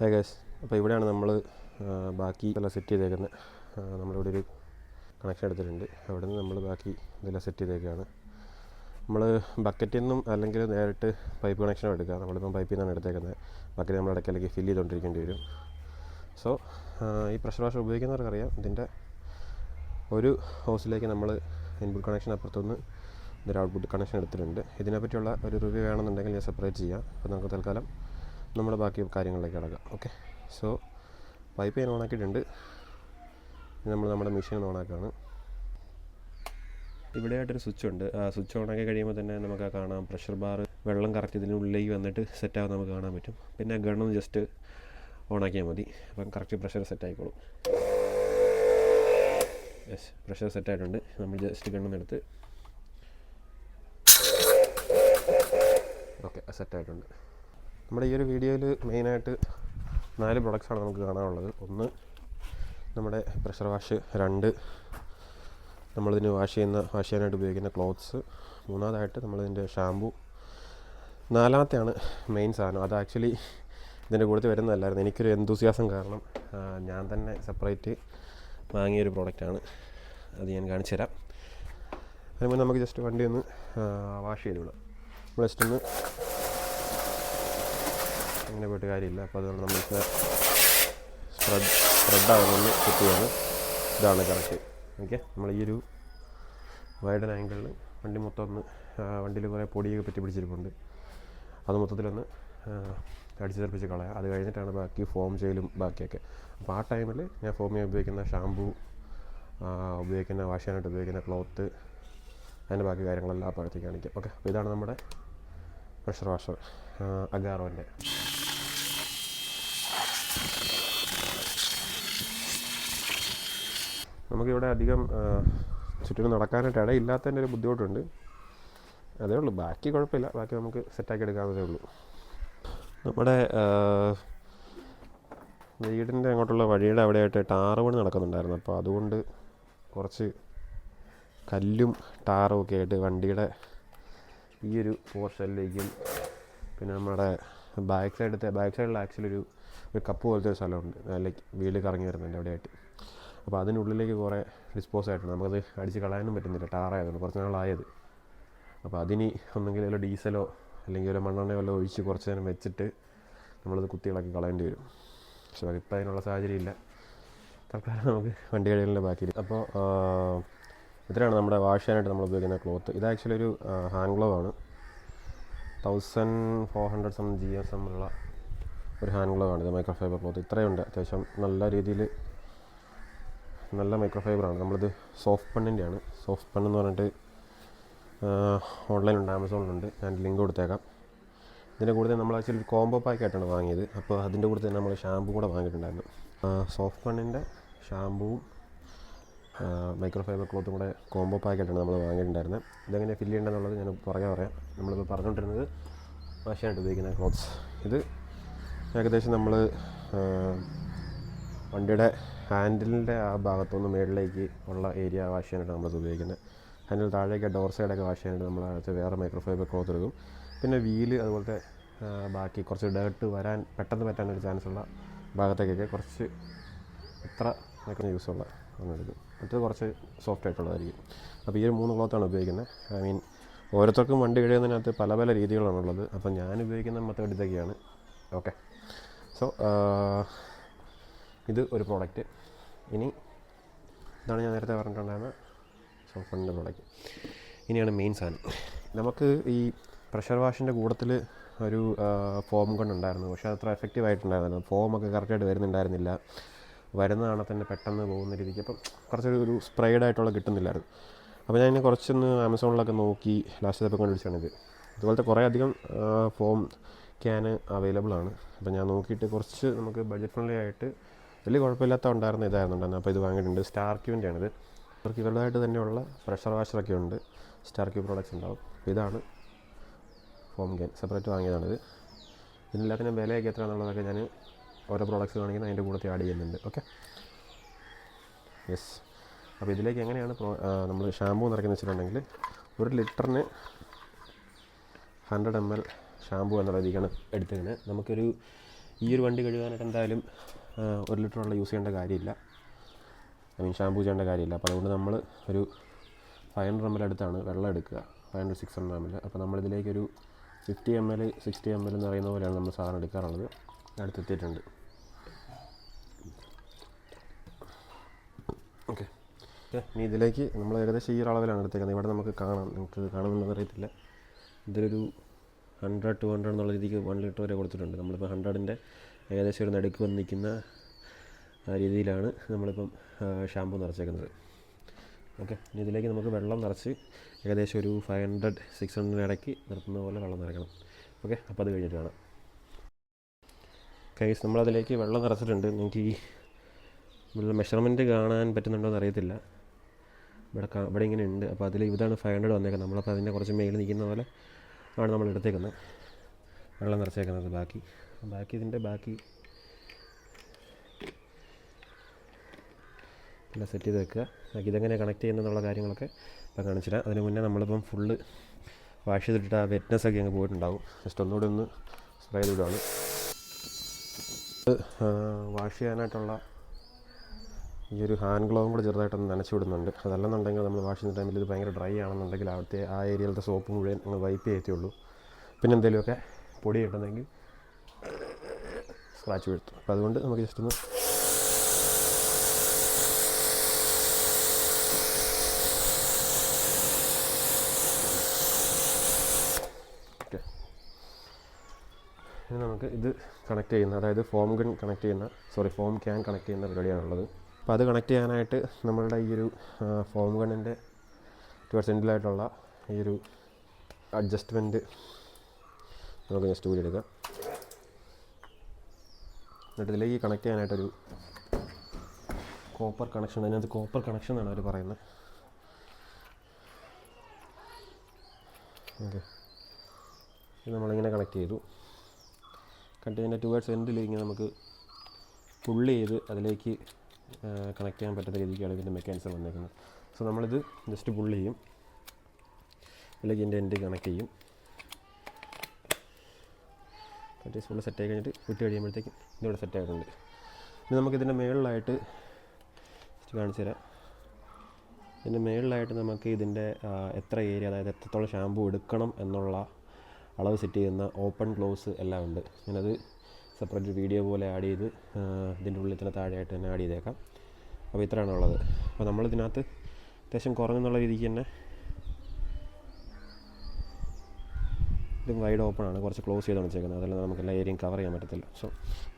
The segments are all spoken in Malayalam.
ഹായ് ഗൈസ്, അപ്പോൾ ഇവിടെയാണ് നമ്മൾ ബാക്കി ഇതെല്ലാം സെറ്റ് ചെയ്തേക്കുന്നത്. നമ്മളിവിടെ ഒരു കണക്ഷൻ എടുത്തിട്ടുണ്ട്. അവിടെ നിന്ന് നമ്മൾ ബാക്കി ഇതെല്ലാം സെറ്റ് ചെയ്തേക്കുകയാണ്. നമ്മൾ ബക്കറ്റിൽ നിന്നും അല്ലെങ്കിൽ നേരിട്ട് പൈപ്പ് കണക്ഷനും എടുക്കുക. നമ്മളിപ്പം പൈപ്പിൽ നിന്നാണ് എടുത്തേക്കുന്നത്. ബക്കറ്റ് നമ്മൾ ഇടയ്ക്കിടയ്ക്ക് ഫില്ല് ചെയ്തുകൊണ്ടിരിക്കേണ്ടി വരും. സോ ഈ പ്രഷർ വാഷർ ഉപയോഗിക്കുന്നവർക്കറിയാം, ഇതിൻ്റെ ഒരു ഹോസിലേക്ക് നമ്മൾ ഇൻപുട്ട് കണക്ഷൻ അപ്പുറത്തുനിന്ന് ഇതൊരു ഔട്ട്പുട്ട് കണക്ഷൻ എടുത്തിട്ടുണ്ട്. ഇതിനെപ്പറ്റിയുള്ള ഒരു റിവ്യൂ വേണമെന്നുണ്ടെങ്കിൽ ഞാൻ സെപ്പറേറ്റ് ചെയ്യാം. അപ്പോൾ നമുക്ക് തൽക്കാലം നമ്മുടെ ബാക്കി കാര്യങ്ങളിലേക്ക് കിടക്കാം. ഓക്കെ, സോ പൈപ്പ് ഞാൻ ഓണാക്കിയിട്ടുണ്ട്. നമ്മൾ നമ്മുടെ മെഷീൻ ഓണാക്കുകയാണ്. ഇവിടെയായിട്ടൊരു സ്വിച്ച് ഉണ്ട്. ആ സ്വിച്ച് ഓണാക്കി കഴിയുമ്പോൾ തന്നെ നമുക്ക് കാണാം പ്രഷർ ബാർ വെള്ളം കറക്റ്റ് ഇതിനുള്ളിലേക്ക് വന്നിട്ട് സെറ്റാകാൻ നമുക്ക് കാണാൻ പറ്റും. പിന്നെ ഗണ്ണും ജസ്റ്റ് ഓണാക്കിയാൽ മതി, അപ്പം കറക്റ്റ് പ്രഷർ സെറ്റായിക്കോളും. യെസ്, പ്രഷർ സെറ്റായിട്ടുണ്ട്. നമ്മൾ ജസ്റ്റ് ഗണ്ണൊന്നെടുത്ത് ഓക്കെ സെറ്റായിട്ടുണ്ട്. നമ്മുടെ ഈ ഒരു വീഡിയോയിൽ മെയിനായിട്ട് 4 പ്രൊഡക്ട്സാണ് നമുക്ക് കാണാനുള്ളത്. ഒന്ന് നമ്മുടെ പ്രഷർ വാഷ്, 2 നമ്മളിതിന് വാഷ് ചെയ്യാനായിട്ട് ഉപയോഗിക്കുന്ന ക്ലോത്ത്സ്, 3ാമതായിട്ട് നമ്മളിതിൻ്റെ ഷാമ്പു, 4ാമത്തെയാണ് മെയിൻ സാധനം. അത് ആക്ച്വലി ഇതിൻ്റെ കൂടെ വരുന്നതല്ലായിരുന്നു. എനിക്കൊരു എന്തൂസിയാസം കാരണം ഞാൻ തന്നെ സെപ്പറേറ്റ് വാങ്ങിയൊരു പ്രോഡക്റ്റാണ്. അത് ഞാൻ കാണിച്ചു തരാം. അതിന് നമുക്ക് ജസ്റ്റ് വണ്ടി ഒന്ന് വാഷ് ചെയ്ത് വിടാം. നമ്മൾ ജസ്റ്റ് ഒന്ന് അങ്ങനെ പോയിട്ട് കാര്യമില്ല. അപ്പോൾ അതുകൊണ്ട് നമ്മൾക്ക് സ്പ്രെഡാകുന്നൊന്ന് സെറ്റ് ചെയ്യാണ്. ഇതാണ് കറക്റ്റ്. ഓക്കെ, നമ്മൾ ഈ ഒരു വൈഡൻ ആംഗിളിൽ വണ്ടി മൊത്തം ഒന്ന് വണ്ടിയിൽ കുറേ പൊടിയൊക്കെ പറ്റി പിടിച്ചിരിപ്പുണ്ട്. അത് മൊത്തത്തിലൊന്ന് അടിച്ചു തെറിപ്പിച്ച് കളയാം. അത് കഴിഞ്ഞിട്ടാണ് ബാക്കി ഫോം ചെയ്യലും ബാക്കിയൊക്കെ. അപ്പോൾ ആ ടൈമിൽ ഞാൻ ഫോം ചെയ്യാൻ ഉപയോഗിക്കുന്ന ഷാമ്പൂ, ഉപയോഗിക്കുന്ന വാഷ് ചെയ്യാനായിട്ട് ഉപയോഗിക്കുന്ന ക്ലോത്ത്, അതിൻ്റെ ബാക്കി കാര്യങ്ങളെല്ലാം അപ്പോഴത്തേക്ക് കാണിക്കാം. ഓക്കെ, അപ്പോൾ ഇതാണ് നമ്മുടെ പ്രഷർ വാഷർ അഗാറോൻ്റെ. നമുക്കിവിടെ അധികം ചുറ്റിനും നടക്കാനായിട്ട് ഇടയില്ലാത്തതിൻ്റെ ഒരു ബുദ്ധിമുട്ടുണ്ട്. അതേ ഉള്ളൂ, ബാക്കി കുഴപ്പമില്ല. ബാക്കി നമുക്ക് സെറ്റാക്കി എടുക്കാവുന്നതേ ഉള്ളൂ. നമ്മുടെ വീടിൻ്റെ അങ്ങോട്ടുള്ള വഴിയുടെ അവിടെയായിട്ട് ടാറ് പണി നടക്കുന്നുണ്ടായിരുന്നു. അപ്പോൾ അതുകൊണ്ട് കുറച്ച് കല്ലും ടാറും ഒക്കെ ആയിട്ട് വണ്ടിയുടെ ഈ ഒരു പോർഷനിലേക്കും പിന്നെ നമ്മുടെ ബാക്ക് സൈഡിൽ ആക്ച്വലി ഒരു കപ്പ് പോലത്തെ ഒരു സ്ഥലമുണ്ട്, ലൈക്ക് വീട് കറങ്ങി വരുന്നുണ്ട് അവിടെയായിട്ട്. അപ്പോൾ അതിനുള്ളിലേക്ക് കുറേ ഡിസ്പോസ് ആയിട്ടുണ്ട്. നമുക്കത് അടിച്ച് കളയാനും പറ്റുന്നില്ല, ടാറായതുകൊണ്ട് കുറച്ച് നാളായത്. അപ്പോൾ അതിന് ഒന്നെങ്കിൽ വല്ല ഡീസലോ അല്ലെങ്കിൽ ഒരു മണ്ണെണ്ണയോ വല്ല ഒഴിച്ച് കുറച്ച് നേരം വെച്ചിട്ട് നമ്മളത് കുത്തിയിളക്കി കളയേണ്ടി വരും. പക്ഷേ ഇപ്പോൾ അതിനുള്ള സാഹചര്യം ഇല്ല. തൽക്കാലം നമുക്ക് വണ്ടി കഴികളിൻ്റെ ബാക്കി. അപ്പോൾ ഇത്രയാണ് നമ്മുടെ വാഷ് ചെയ്യാനായിട്ട് നമ്മൾ ഉപയോഗിക്കുന്ന ക്ലോത്ത്. ഇത് ആക്ച്വലി ഒരു ഹാൻഡ് ഗ്ലോ ആണ്. 1400 GSM ഉള്ള ഒരു ഹാൻഡ് ഗ്ലോ ആണ്. ഇത് മൈക്രോ ഫൈബർ ക്ലോത്ത്. ഇത്രയുണ്ട്. അത്യാവശ്യം നല്ല രീതിയിൽ നല്ല മൈക്രോ ഫൈബറാണ്. നമ്മളിത് സോഫ്റ്റ് പണ്ണിൻ്റെയാണ്. സോഫ്റ്റ് പണ്ണെന്ന് പറഞ്ഞിട്ട് ഓൺലൈനുണ്ട്, ആമസോണിലുണ്ട്. ഞാൻ ലിങ്ക് കൊടുത്തേക്കാം. ഇതിൻ്റെ കൂടെ നമ്മൾ ആക്ച്വലി കോംബോ പാക്കായിട്ടാണ് വാങ്ങിയത്. അപ്പോൾ അതിൻ്റെ കൂടെ തന്നെ നമ്മൾ ഷാമ്പൂ കൂടെ വാങ്ങിയിട്ടുണ്ടായിരുന്നു. സോഫ്റ്റ് പണ്ണിൻ്റെ ഷാമ്പൂവും മൈക്രോ ഫൈബർ ക്ലോത്തും കൂടെ കോംബോ പാക്കായിട്ടാണ് നമ്മൾ വാങ്ങിയിട്ടുണ്ടായിരുന്നത്. ഇതെങ്ങനെ ഫില്ല് ചെയ്യേണ്ടതെന്നുള്ളത് ഞാൻ പറയാം. നമ്മളിപ്പോൾ പറഞ്ഞുകൊണ്ടിരുന്നത് വാഷ് ചെയ്യാനായിട്ട് ഉപയോഗിക്കുന്ന ക്ലോത്ത്സ്. ഇത് ഏകദേശം നമ്മൾ വണ്ടിയുടെ ഹാൻഡിലിൻ്റെ ആ ഭാഗത്തുനിന്ന് മേളിലേക്ക് ഉള്ള ഏരിയ വാഷ് ചെയ്യാനായിട്ട് നമ്മളത് ഉപയോഗിക്കുന്നത്. ഹാൻഡിൽ താഴേക്ക് ഡോർ സൈഡൊക്കെ വാഷ് ചെയ്യാനായിട്ട് നമ്മൾ അടുത്ത് വേറെ മൈക്രോ ഫൈബർ ക്ലോത്ത് എടുക്കും. പിന്നെ വീല് അതുപോലത്തെ ബാക്കി കുറച്ച് ഡേർട്ട് പെട്ടെന്ന് പറ്റാനൊരു ചാൻസുള്ള ഭാഗത്തേക്കൊക്കെ കുറച്ച് ഇത്ര മൈക്രോ യൂസുള്ള എടുക്കും. മറ്റത് കുറച്ച് സോഫ്റ്റ് ആയിട്ടുള്ളതായിരിക്കും. അപ്പോൾ ഈ ഒരു 3 ക്ലോത്താണ് ഉപയോഗിക്കുന്നത്. ഐ മീൻ ഓരോരുത്തർക്കും വണ്ടി കഴിയുന്നതിനകത്ത് പല രീതികളാണുള്ളത്. അപ്പം ഞാൻ ഉപയോഗിക്കുന്ന മെത്തേഡ് ഇതൊക്കെയാണ്. ഓക്കെ, സോ ഇത് ഒരു പ്രോഡക്റ്റ്. ഇനി ഇതാണ് ഞാൻ നേരത്തെ പറഞ്ഞിട്ടുണ്ടായിരുന്ന സോഫ്റ്റിൻ്റെ പ്രോഡക്റ്റ്. ഇനിയാണ് മെയിൻ സാധനം. നമുക്ക് ഈ പ്രഷർ വാഷിൻ്റെ കൂട്ടത്തിൽ ഒരു ഫോം കൊണ്ടുണ്ടായിരുന്നു. പക്ഷേ അത്ര എഫക്റ്റീവ് ആയിട്ടുണ്ടായിരുന്നില്ല. ഫോമൊക്കെ കറക്റ്റായിട്ട് വരുന്നുണ്ടായിരുന്നില്ല. വരുന്നതാണ് തന്നെ പെട്ടെന്ന് പോകുന്ന രീതിക്ക്. അപ്പം കുറച്ചൊരു സ്പ്രൈഡ് ആയിട്ടുള്ള കിട്ടുന്നില്ലായിരുന്നു. അപ്പോൾ ഞാൻ കുറച്ചൊന്ന് ആമസോണിലൊക്കെ നോക്കി ലാസ്റ്റ് ഇപ്പോൾ കണ്ടുപിടിച്ചാണിത്. ഇതുപോലത്തെ കുറേ അധികം ഫോം ക്യാന് അവൈലബിൾ ആണ്. അപ്പോൾ ഞാൻ നോക്കിയിട്ട് കുറച്ച് നമുക്ക് ബഡ്ജറ്റ് ഫ്രണ്ട്ലി ആയിട്ട് വലിയ കുഴപ്പമില്ലാത്ത ഉണ്ടായിരുന്ന ഇതായിരുന്നുണ്ടായിരുന്നു. അപ്പോൾ ഇത് വാങ്ങിയിട്ടുണ്ട്. സ്റ്റാർ ക്യൂവിൻ്റെ ആണിത്. അവർക്ക് ഇവരുടേതായിട്ട് തന്നെയുള്ള പ്രഷർ വാഷറൊക്കെ ഉണ്ട്. സ്റ്റാർ ക്യൂ പ്രോഡക്റ്റ്സ് ഉണ്ടാവും. ഇതാണ് ഫോം ക്യാൻ, സെപ്പറേറ്റ് വാങ്ങിയതാണിത്. ഇതിനെല്ലാത്തിനും വിലയൊക്കെ എത്രയാണെന്നുള്ളതൊക്കെ ഞാൻ ഓരോ പ്രോഡക്റ്റ്സ് കാണിക്കുന്നത് അതിൻ്റെ കൂടെ ആഡ് ചെയ്യുന്നുണ്ട്. Okay, yes. അപ്പോൾ ഇതിലേക്ക് എങ്ങനെയാണ് നമ്മൾ ഷാമ്പൂ നിറയ്ക്കുന്നത് വെച്ചിട്ടുണ്ടെങ്കിൽ 1 ലിറ്ററിന് 100 ml ഷാമ്പൂ എന്നുള്ള രീതിക്കാണ് എടുത്തിരുന്നത്. നമുക്കൊരു ഈ ഒരു വണ്ടി കഴുകാനായിട്ട് എന്തായാലും 1 ലിറ്റർ വെള്ളം യൂസ് ചെയ്യേണ്ട കാര്യമില്ല, ഷാമ്പൂ ചെയ്യേണ്ട കാര്യമില്ല. അപ്പോൾ അതുകൊണ്ട് നമ്മൾ ഒരു 500 ml അടുത്താണ് വെള്ളം എടുക്കുക, 500-600 ml. അപ്പോൾ നമ്മളിതിലേക്കൊരു 50 ml 60 ml എന്ന് പറയുന്ന പോലെയാണ് നമ്മൾ സാധനം എടുക്കാറുള്ളത്. അടുത്തെത്തിയിട്ടുണ്ട്. ഓക്കെ, ഇനി ഇതിലേക്ക് നമ്മൾ ഏകദേശം ഈ അളവിലാണ് എടുത്തേക്കുന്നത്. ഇവിടെ നമുക്ക് കാണാം, നിങ്ങൾക്ക് കാണുമെന്ന് അറിയത്തില്ല, ഇതിലൊരു 100-200 എന്നുള്ള രീതിക്ക് 1 ലിറ്റർ വരെ കൊടുത്തിട്ടുണ്ട്. നമ്മളിപ്പോൾ 100ൻ്റെ ഏകദേശം ഒരു നടുക്ക് വന്ന് നിൽക്കുന്ന രീതിയിലാണ് നമ്മളിപ്പം ഷാമ്പൂ നിറച്ചേക്കുന്നത്. ഓക്കെ, ഇനി ഇതിലേക്ക് നമുക്ക് വെള്ളം നിറച്ച് ഏകദേശം ഒരു 500-600 ഇടയ്ക്ക് നിർത്തുന്ന പോലെ വെള്ളം നിറയ്ക്കണം. ഓക്കെ, അപ്പോൾ അത് കഴിഞ്ഞിട്ട് കാണാം. കൈസ്, നമ്മളതിലേക്ക് വെള്ളം നിറച്ചിട്ടുണ്ട്. നിങ്ങൾക്ക് ഈ മെഷർമെൻറ്റ് കാണാൻ പറ്റുന്നുണ്ടോ എന്ന് അറിയത്തില്ല. ഇവിടെ ഇങ്ങനെ ഉണ്ട്. അപ്പോൾ അതിൽ ഇതാണ് 500 വന്നേക്കുന്നത്. നമ്മളപ്പോൾ അതിൻ്റെ കുറച്ച് മേളിൽ നിൽക്കുന്ന പോലെ ആണ് നമ്മൾ എടുത്തേക്കുന്നത്, വെള്ളം നിറച്ചേക്കുന്നത്. ബാക്കി ഇതിൻ്റെ ബാക്കി എല്ലാം സെറ്റ് ചെയ്ത് വെക്കുക. ഇതെങ്ങനെ കണക്ട് ചെയ്യുന്നതെന്നുള്ള കാര്യങ്ങളൊക്കെ ഇപ്പം കാണിച്ചില്ല. അതിന് മുന്നേ നമ്മളിപ്പം ഫുള്ള് വാഷ് ചെയ്തിട്ട് ആ വെറ്റ്നെസ്സൊക്കെ അങ്ങ് പോയിട്ടുണ്ടാവും. ജസ്റ്റ് ഒന്നുകൂടി ഒന്ന് സ്പ്രേ ചെയ്തിടുകയാണ്. വാഷ് ചെയ്യാനായിട്ടുള്ള ഈ ഒരു ഹാൻഡ് ഗ്ലോവും കൂടെ ചെറുതായിട്ടൊന്ന് നനച്ച് വിടുന്നുണ്ട്. അതല്ലെന്നുണ്ടെങ്കിൽ നമ്മൾ വാഷ് ചെയ്യുന്ന ടൈമിൽ ഇത് ഭയങ്കര ഡ്രൈ ആണെന്നുണ്ടെങ്കിൽ അവിടുത്തെ ആ ഏരിയയിലത്തെ സോപ്പ് മുഴുവൻ അങ്ങ് വൈപ്പ് ചെയ്യത്തുള്ളൂ. പിന്നെ എന്തെങ്കിലുമൊക്കെ പൊടി കിട്ടുന്നെങ്കിൽ സ്ക്രാച്ച് വീഴ്ത്തും. അപ്പോൾ അതുകൊണ്ട് നമുക്ക് ജസ്റ്റ് ഒന്ന് ഓക്കെ. ഇനി നമുക്ക് ഇത് കണക്ട് ചെയ്യുന്ന, അതായത് ഫോം ക്യാൻ കണക്ട് ചെയ്യുന്ന പരിപാടിയാണുള്ളത്. അപ്പോൾ അത് കണക്ട് ചെയ്യാനായിട്ട് നമ്മളുടെ ഈ ഒരു ഫോം ഗണ്ണിൻ്റെ ടുവേർഡ്സ് എൻഡിലായിട്ടുള്ള ഈ ഒരു അഡ്ജസ്റ്റ്മെൻറ്റ് നമുക്ക് ജസ്റ്റ് കൂടി എടുക്കാം. എന്നിട്ട് ഇതിലേക്ക് കണക്ട് ചെയ്യാനായിട്ടൊരു കോപ്പർ കണക്ഷൻ, അതിനകത്ത് കോപ്പർ കണക്ഷൻ എന്നാണ് അവർ പറയുന്നത്. ഓക്കെ, ഇത് നമ്മളിങ്ങനെ കണക്ട് ചെയ്തു. കണ്ടതിൻ്റെ ടുവേർഡ്സ് എൻഡിൽ ഇങ്ങനെ നമുക്ക് പുള്ളി ചെയ്ത് അതിലേക്ക് കണക്ട് ചെയ്യാൻ പറ്റുന്ന രീതിക്കാണ് ഇതിൻ്റെ മെക്കാനിസം വന്നേക്കുന്നത്. സോ നമ്മളിത് ജസ്റ്റ് പുള്ളി ചെയ്യും, അതിലേക്ക് ഇതിൻ്റെ എൻഡ് കണക്ട് ചെയ്യും. കട്ടീസ് ഫുള്ള് സെറ്റായി കഴിഞ്ഞിട്ട് വിട്ട് കഴിയുമ്പോഴത്തേക്കും ഇതിവിടെ സെറ്റായിട്ടുണ്ട്. ഇനി നമുക്കിതിൻ്റെ മുകളിലായിട്ട് കാണിച്ചു തരാം. ഇതിൻ്റെ മുകളിലായിട്ട് നമുക്ക് ഇതിൻ്റെ എത്ര ഏരിയ, അതായത് എത്രത്തോളം ഷാമ്പൂ എടുക്കണം എന്നുള്ള അളവ് സെറ്റ് ചെയ്യുന്ന ഓപ്പൺ ക്ലോസ് എല്ലാം ഉണ്ട്. ഞാനത് സെപ്പറേറ്റ് വീഡിയോ പോലെ ആഡ് ചെയ്ത് ഇതിൻ്റെ ഉള്ളിൽ തന്നെ താഴെയായിട്ട് തന്നെ ആഡ് ചെയ്തേക്കാം. അപ്പോൾ ഇത്രയാണ് ഉള്ളത്. അപ്പോൾ നമ്മളിതിനകത്ത് അത്യാവശ്യം കുറഞ്ഞെന്നുള്ള രീതിക്ക് തന്നെ ഇതും വൈഡ് ഓപ്പൺ ആണ്, കുറച്ച് ക്ലോസ് ചെയ്താണ് വെച്ചേക്കുന്നത്. അതെല്ലാം നമുക്ക് എല്ലാ ഏരിയയും കവർ ചെയ്യാൻ പറ്റത്തില്ല. സോ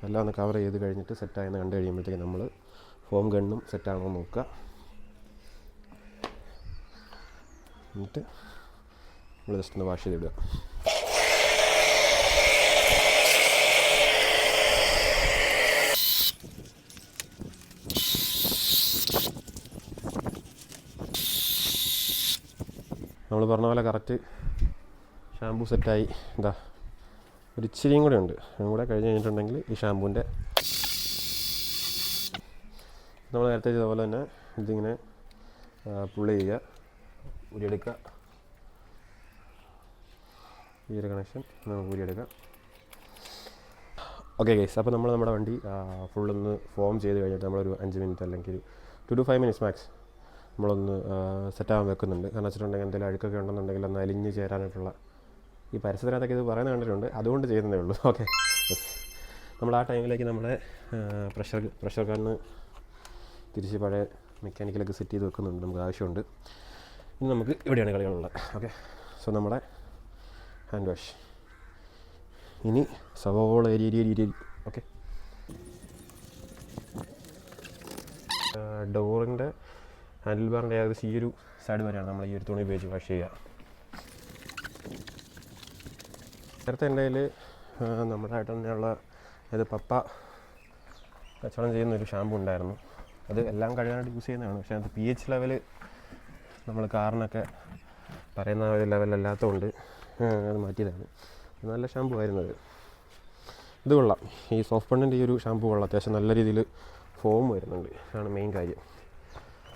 എല്ലാം ഒന്ന് കവർ ചെയ്ത് കഴിഞ്ഞിട്ട് സെറ്റായെന്ന് കണ്ടു കഴിയുമ്പോഴത്തേക്ക് നമ്മൾ ഫോം ഗണ്ണും സെറ്റാണോ നോക്കുക. എന്നിട്ട് നമ്മൾ ജസ്റ്റ് ഒന്ന് വാഷ് ചെയ്തിടുക. നമ്മൾ പറഞ്ഞ പോലെ കറക്റ്റ് ഷാമ്പൂ സെറ്റായി. എന്താ ഒരു ഇച്ചിരിയും കൂടെ ഉണ്ട്, അതും കൂടെ കഴിഞ്ഞ് കഴിഞ്ഞിട്ടുണ്ടെങ്കിൽ ഈ ഷാമ്പൂൻ്റെ നമ്മൾ നേരത്തെ ചെയ്ത പോലെ തന്നെ ഇതിങ്ങനെ പുള്ളി ചെയ്യുക, ഊരിയെടുക്കുക. ഈ ഒരു കണക്ഷൻ നമുക്ക് ഊരിയെടുക്കാം. ഓക്കെ ഗൈസ്, അപ്പോൾ നമ്മൾ നമ്മുടെ വണ്ടി ഫുള്ളൊന്ന് ഫോം ചെയ്ത് കഴിഞ്ഞിട്ട് നമ്മളൊരു 5 മിനിറ്റ് അല്ലെങ്കിൽ 2 to 5 minutes മാക്സ് നമ്മളൊന്ന് സെറ്റാകാൻ വെക്കുന്നുണ്ട്. കാരണം വെച്ചിട്ടുണ്ടെങ്കിൽ എന്തെങ്കിലും അഴുക്കൊക്കെ ഉണ്ടെന്നുണ്ടെങ്കിൽ ഒന്ന് അലിഞ്ഞ് ചേരാനായിട്ടുള്ള, ഈ പരിസരത്തൊക്കെ ഇത് പറയുന്നത് കണ്ടിട്ടുണ്ട്, അതുകൊണ്ട് ചെയ്യുന്നതേ ഉള്ളൂ. Okay, yes. നമ്മൾ ആ ടൈമിലേക്ക് നമ്മുടെ പ്രഷർ ഗണ്ണ് തിരിച്ച് പഴയ മെക്കാനിക്കലൊക്കെ സെറ്റ് ചെയ്ത് വെക്കുന്നുണ്ട്, നമുക്ക് ആവശ്യമുണ്ട്. ഇനി നമുക്ക് ഇവിടെയാണ് കളികളുള്ളത്. ഓക്കെ, സോ നമ്മുടെ ഹാൻഡ് വാഷ് ഇനി സവോള ഏരിയ. ഓക്കെ, ഡോറിൻ്റെ ഹാൻഡിൽ ബാറിൻ്റെ ഏകദേശം ഈ ഒരു സൈഡ് വരെയാണ് നമ്മൾ ഈ ഒരു തുണി ഉപയോഗിച്ച് വാഷ് ചെയ്യുക. നേരത്തെ എൻ്റെ കയ്യിൽ നമ്മുടെ ആയിട്ട് തന്നെയുള്ള അതായത് പപ്പ കച്ചവടം ചെയ്യുന്നൊരു ഷാമ്പു ഉണ്ടായിരുന്നു. അത് എല്ലാം കഴുകാനായിട്ട് യൂസ് ചെയ്യുന്നതാണ്. പക്ഷേ അത് pH ലെവൽ നമ്മൾ കാറിനൊക്കെ പറയുന്ന ഒരു ലെവലല്ലാത്തതുകൊണ്ട് അത് മാറ്റിയതാണ്. നല്ല ഷാമ്പു ആയിരുന്നത്. ഇത് കൊള്ളാം, ഈ സോഫ്റ്റ് പണ്ണിൻ്റെ ഈ ഒരു ഷാമ്പു കൊള്ളാം. അത്യാവശ്യം നല്ല രീതിയിൽ ഫോം വരുന്നുണ്ട്, ആണ് മെയിൻ കാര്യം.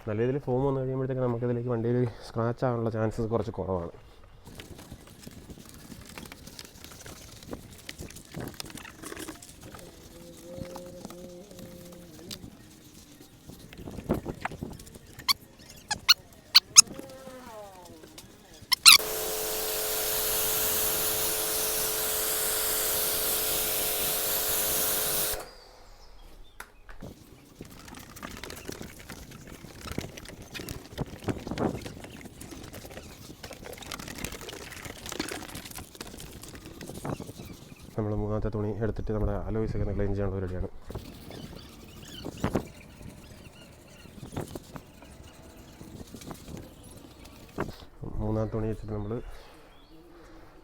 നല്ല രീതിയിൽ ഫോം വന്നു കഴിയുമ്പോഴത്തേക്ക് നമുക്കിതിലേക്ക് വണ്ടിയിൽ സ്ക്രാച്ച് ആകാനുള്ള ചാൻസസ് കുറച്ച് കുറവാണ്. നമ്മൾ മൂന്നാമത്തെ തുണി എടുത്തിട്ട് നമ്മുടെ അലോയ്സ് ഒക്കെ ക്ലീൻ ചെയ്യാനുള്ള പരിപാടിയാണ്. മൂന്നാമത്തെ തുണി വെച്ചിട്ട് നമ്മൾ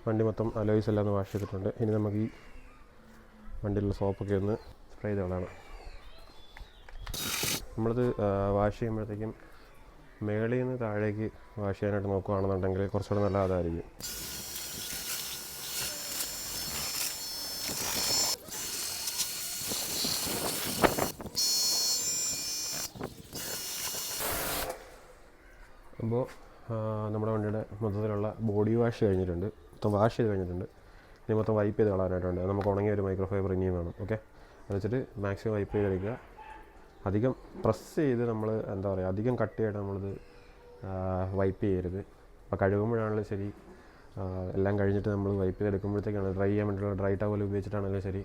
വണ്ടി മൊത്തം അലോയ്സ് എല്ലാം ഒന്ന് വാഷ് ചെയ്തിട്ടുണ്ട്. ഇനി നമുക്ക് ഈ വണ്ടിയിലുള്ള സോപ്പൊക്കെ ഒന്ന് സ്പ്രേ ചെയ്ത് കളയണം. നമ്മളിത് വാഷ് ചെയ്യുമ്പോഴത്തേക്കും മേളിൽ നിന്ന് താഴേക്ക് വാഷ് ചെയ്യാനായിട്ട് നോക്കുകയാണെന്നുണ്ടെങ്കിൽ കുറച്ചുകൂടെ നല്ല അതായിരിക്കും. അപ്പോൾ നമ്മുടെ വണ്ടിയുടെ മൊത്തത്തിലുള്ള ബോഡി വാഷ് കഴിഞ്ഞിട്ടുണ്ട്, മൊത്തം വാഷ് ചെയ്ത് കഴിഞ്ഞിട്ടുണ്ട്. ഇനി മൊത്തം വൈപ്പ് ചെയ്ത് കളയാനായിട്ടുണ്ട്. നമുക്ക് ഉണങ്ങിയ ഒരു മൈക്രോ ഫൈബർ ഇനിയും വേണം. ഓക്കെ, അത് വെച്ചിട്ട് മാക്സിമം വൈപ്പ് ചെയ്തെടുക്കുക. അധികം പ്രസ് ചെയ്ത് നമ്മൾ എന്താ പറയുക, അധികം കട്ടിയായിട്ട് നമ്മളിത് വൈപ്പ് ചെയ്യരുത്. അപ്പോൾ കഴുകുമ്പോഴാണെങ്കിലും ശരി, എല്ലാം കഴിഞ്ഞിട്ട് നമ്മൾ വൈപ്പ് ചെയ്തെടുക്കുമ്പോഴത്തേക്കാണ് ഡ്രൈ ചെയ്യാൻ വേണ്ടിയിട്ടുള്ള ഡ്രൈ ടവൽ ഉപയോഗിച്ചിട്ടാണെങ്കിലും ശരി,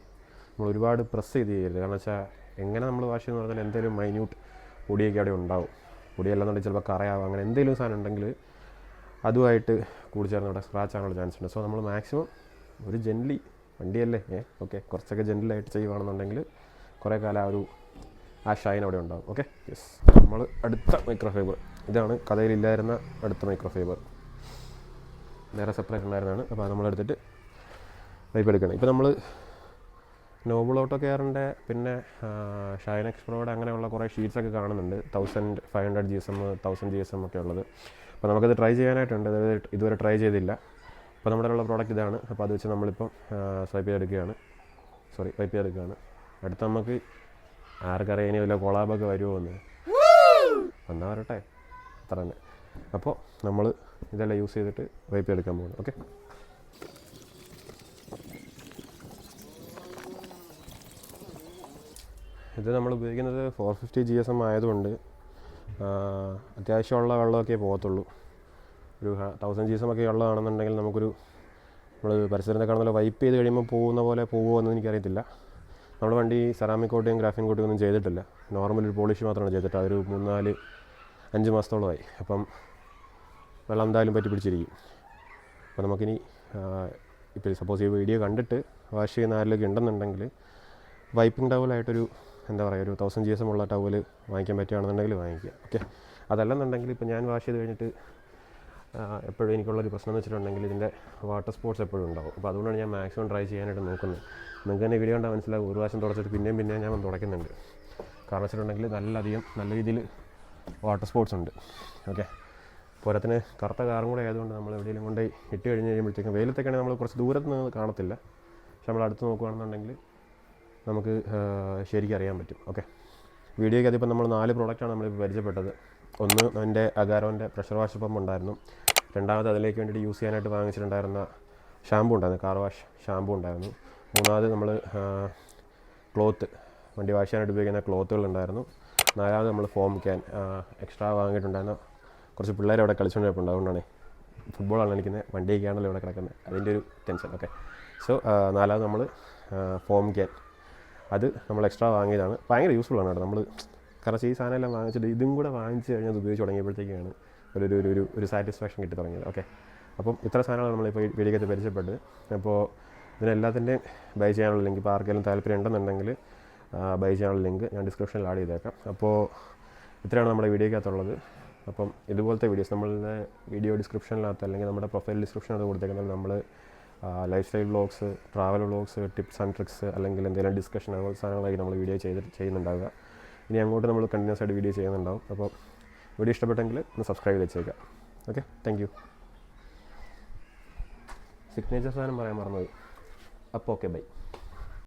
നമ്മൾ ഒരുപാട് പ്രസ് ചെയ്ത് ചെയ്യരുത്. കാരണം വെച്ചാൽ എങ്ങനെ നമ്മൾ വാഷ് ചെയ്യുന്ന പറഞ്ഞാൽ എന്തെങ്കിലും മൈന്യൂട്ട് പൊടിയൊക്കെ അവിടെ ഉണ്ടാവും. പൊടിയല്ലെന്നുണ്ടെങ്കിൽ ചിലപ്പോൾ കറയാവും. അങ്ങനെ എന്തെങ്കിലും സാധനം ഉണ്ടെങ്കിൽ അതുമായിട്ട് കൂടിച്ചേർന്ന് അവിടെ സ്ക്രാച്ച് ആകാനുള്ള ചാൻസ് ഉണ്ട്. സോ നമ്മൾ മാക്സിമം ഒരു ജെൻറ്റ്ലി, വണ്ടിയല്ലേ ഓക്കെ, കുറച്ചൊക്കെ ജെൻറ്റിലായിട്ട് ചെയ്യുകയാണെന്നുണ്ടെങ്കിൽ കുറേ കാലം ആ ഷൈൻ അവിടെ ഉണ്ടാകും. Okay, yes. നമ്മൾ അടുത്ത മൈക്രോ ഫൈബർ ഇതാണ്, കഥയിലില്ലായിരുന്ന അടുത്ത മൈക്രോ ഫൈബർ. നേരെ സെപ്പറേറ്റ് ഉണ്ടായിരുന്നതാണ്. അപ്പോൾ അത് നമ്മളെടുത്തിട്ട് വൈപ്പ് എടുക്കണം. ഇപ്പോൾ നമ്മൾ നോബിൾ ഓട്ടോ കെയറിൻ്റെ പിന്നെ ഷൈൻ എക്സ്പ്രോയുടെ അങ്ങനെയുള്ള കുറേ ഷീറ്റ്സൊക്കെ കാണുന്നുണ്ട്. 1500 GSM 1000 GSM ഒക്കെ ഉള്ളത്. അപ്പോൾ നമുക്കത് ട്രൈ ചെയ്യാനായിട്ടുണ്ട്. അതായത് ഇതുവരെ ട്രൈ ചെയ്തില്ല. അപ്പോൾ നമ്മുടെ ഉള്ള പ്രോഡക്റ്റ് ഇതാണ്. അപ്പോൾ അത് വെച്ച് നമ്മളിപ്പം വൈപ്പ് ചെയ്തെടുക്കുകയാണ്. അടുത്ത നമുക്ക് ആർക്കറിയാം ഇനി വല്ല കൊളാബൊക്കെ വരുമോ എന്ന്. വന്നാൽ വരട്ടെ, അത്ര തന്നെ. അപ്പോൾ നമ്മൾ ഇതെല്ലാം യൂസ് ചെയ്തിട്ട് വൈപ്പ് ചെയ്തെടുക്കാൻ പോകുന്നു. ഓക്കെ, ഇത് നമ്മൾ ഉപയോഗിക്കുന്നത് 450 GSM ആയതുകൊണ്ട് അത്യാവശ്യമുള്ള വെള്ളമൊക്കെ പോകത്തുള്ളൂ. ഒരു 1000 GSM ഒക്കെ ഉള്ളതാണെന്നുണ്ടെങ്കിൽ നമ്മൾ പരിസരത്തെ കാണുന്ന വൈപ്പ് ചെയ്ത് കഴിയുമ്പോൾ പോകുമോ എന്ന് എനിക്കറിയത്തില്ല. നമ്മുടെ വണ്ടി സെറാമിക് കോട്ടിയും ഗ്രാഫിൻ കോട്ടിയും ഒന്നും ചെയ്തിട്ടില്ല. നോർമൽ ഒരു പോളിഷ് മാത്രമാണ് ചെയ്തിട്ട് അതൊരു 3-4-5 മാസത്തോളമായി. അപ്പം വെള്ളം എന്തായാലും പറ്റി പിടിച്ചിരിക്കും. അപ്പോൾ നമുക്കിനി ഇപ്പോൾ സപ്പോസ് ഈ വീഡിയോ കണ്ടിട്ട് വാഷ് ചെയ്യുന്ന ആരിലൊക്കെ ഉണ്ടെന്നുണ്ടെങ്കിൽ വൈപ്പിംഗ് ടവലായിട്ടൊരു എന്താ പറയുക, ഒരു 1000 GSM ഉള്ള ടവൽ വാങ്ങിക്കാൻ പറ്റുകയാണെന്നുണ്ടെങ്കിൽ വാങ്ങിക്കുക. ഓക്കെ, അതല്ലെന്നുണ്ടെങ്കിൽ ഇപ്പോൾ ഞാൻ വാഷ് ചെയ്ത് കഴിഞ്ഞിട്ട് എപ്പോഴും എനിക്കുള്ളൊരു പ്രശ്നം എന്ന് വെച്ചിട്ടുണ്ടെങ്കിൽ ഇതിൻ്റെ വാട്ടർ സ്പോട്ട്സ് എപ്പോഴും ഉണ്ടാവും. അപ്പോൾ അതുകൊണ്ടാണ് ഞാൻ മാക്സിമം ട്രൈ ചെയ്യാനായിട്ട് നോക്കുന്നത്. നിങ്ങൾക്ക് തന്നെ വീഡിയോ കണ്ടാൽ മനസ്സിലാവും, ഒരു പ്രാവശ്യം തുടച്ചിട്ട് പിന്നെയും ഞാൻ തുടയ്ക്കുന്നുണ്ട്. കാരണം വെച്ചിട്ടുണ്ടെങ്കിൽ നല്ല രീതിയിൽ വാട്ടർ സ്പോട്ട്സ് ഉണ്ട്. ഓക്കെ, പോരത്തിന് കറുത്ത കാറും കൂടെ ആയതുകൊണ്ട് നമ്മൾ എവിടെയെങ്കിലും കൊണ്ട് ഇട്ട് കഴിഞ്ഞ് കഴിയുമ്പോഴത്തേക്കും വെയിലത്തേക്കാണെങ്കിൽ നമ്മൾ കുറച്ച് ദൂരത്ത് നിന്ന് കാണത്തില്ല. പക്ഷെ നമ്മൾ അടുത്ത് നോക്കുകയാണെന്നുണ്ടെങ്കിൽ നമുക്ക് ശരിക്കും അറിയാൻ പറ്റും. ഓക്കെ, വീഡിയോയ്ക്ക് അതിപ്പോൾ നമ്മൾ 4 പ്രോഡക്റ്റാണ് നമ്മളിപ്പോൾ പരിചയപ്പെട്ടത്. ഒന്ന് എൻ്റെ അഗാരോൻ്റെ പ്രഷർ വാഷ് പമ്പ് ഉണ്ടായിരുന്നു. രണ്ടാമത് അതിലേക്ക് വേണ്ടിയിട്ട് യൂസ് ചെയ്യാനായിട്ട് വാങ്ങിച്ചിട്ടുണ്ടായിരുന്ന ഷാമ്പു ഉണ്ടായിരുന്നു, കാർ വാഷ് ഷാമ്പു ഉണ്ടായിരുന്നു. മൂന്നാമത് നമ്മൾ ക്ലോത്ത്, വണ്ടി വാഷ് ചെയ്യാനായിട്ട് ഉപയോഗിക്കുന്ന ക്ലോത്തുകളുണ്ടായിരുന്നു. നാലാമത് നമ്മൾ ഫോം ക്യാൻ എക്സ്ട്രാ വാങ്ങിയിട്ടുണ്ടായിരുന്നു. കുറച്ച് പിള്ളേർ അവിടെ കളിച്ചുകൊണ്ടിരിപ്പുണ്ട്, അതുകൊണ്ടാണ് ഫുട്ബോളാണ് കളിക്കുന്നത്, വണ്ടിയൊക്കെയാണല്ലോ ഇവിടെ കിടക്കുന്നത്, അതിൻ്റെ ഒരു ടെൻഷൻ. ഓക്കെ, സോ നാലാമത് നമ്മൾ ഫോം ക്യാൻ, അത് നമ്മൾ എക്സ്ട്രാ വാങ്ങിയതാണ്. ഭയങ്കര യൂസ്ഫുൾ ആണ് കേട്ടോ. നമ്മൾ കാരണം ഈ സാധനം എല്ലാം വാങ്ങിച്ചിട്ട് ഇതും കൂടെ വാങ്ങിച്ച് കഴിഞ്ഞാൽ അത് ഉപയോഗിച്ച് തുടങ്ങിയപ്പോഴത്തേക്കാണ് ഒരു സാറ്റിസ്ഫാക്ഷൻ കിട്ടി തുടങ്ങിയത്. ഓക്കെ, അപ്പം ഇത്ര സാധനങ്ങളാണ് നമ്മളിപ്പോൾ വീഡിയോക്കകത്ത് പരിചയപ്പെട്ടത്. അപ്പോൾ ഇതിനെല്ലാത്തിൻ്റെയും ബൈ ചെയ്യാനുള്ള ലിങ്ക്, ഇപ്പോൾ ആർക്കെങ്കിലും താല്പര്യം ഉണ്ടെന്നുണ്ടെങ്കിൽ ബൈ ചെയ്യാനുള്ള ലിങ്ക് ഞാൻ ഡിസ്ക്രിപ്ഷനിൽ ആഡ് ചെയ്തേക്കാം. അപ്പോൾ ഇത്രയാണ് നമ്മുടെ വീഡിയോക്കകത്തുള്ളത്. അപ്പം ഇതുപോലത്തെ വീഡിയോസ് നമ്മളുടെ വീഡിയോ ഡിസ്ക്രിപ്ഷനിനകത്ത് അല്ലെങ്കിൽ നമ്മുടെ പ്രൊഫൈൽ ഡിസ്ക്രിപ്ഷനകത്ത് കൊടുത്തേക്കുന്നത് നമ്മൾ life style vlogs, travel vlogs, tips and tricks അല്ലെങ്കിൽ എന്തെങ്കിലും ഡിസ്കഷൻ അതുപോലെ സാധനങ്ങളായി നമ്മൾ വീഡിയോ ചെയ്യുന്നുണ്ടാവുക. ഇനി അങ്ങോട്ട് നമ്മൾ കണ്ടിന്യൂസ് ആയിട്ട് വീഡിയോ ചെയ്യുന്നുണ്ടാവും. അപ്പോൾ വീഡിയോ ഇഷ്ടപ്പെട്ടെങ്കിൽ ഒന്ന് സബ്സ്ക്രൈബ് ചെയ്ത് വെച്ചേക്കാം. Okay, thank you. സിഗ്നേച്ചർ സാധനം പറയാൻ മറന്നത്. അപ്പോൾ ഓക്കെ, ബൈ.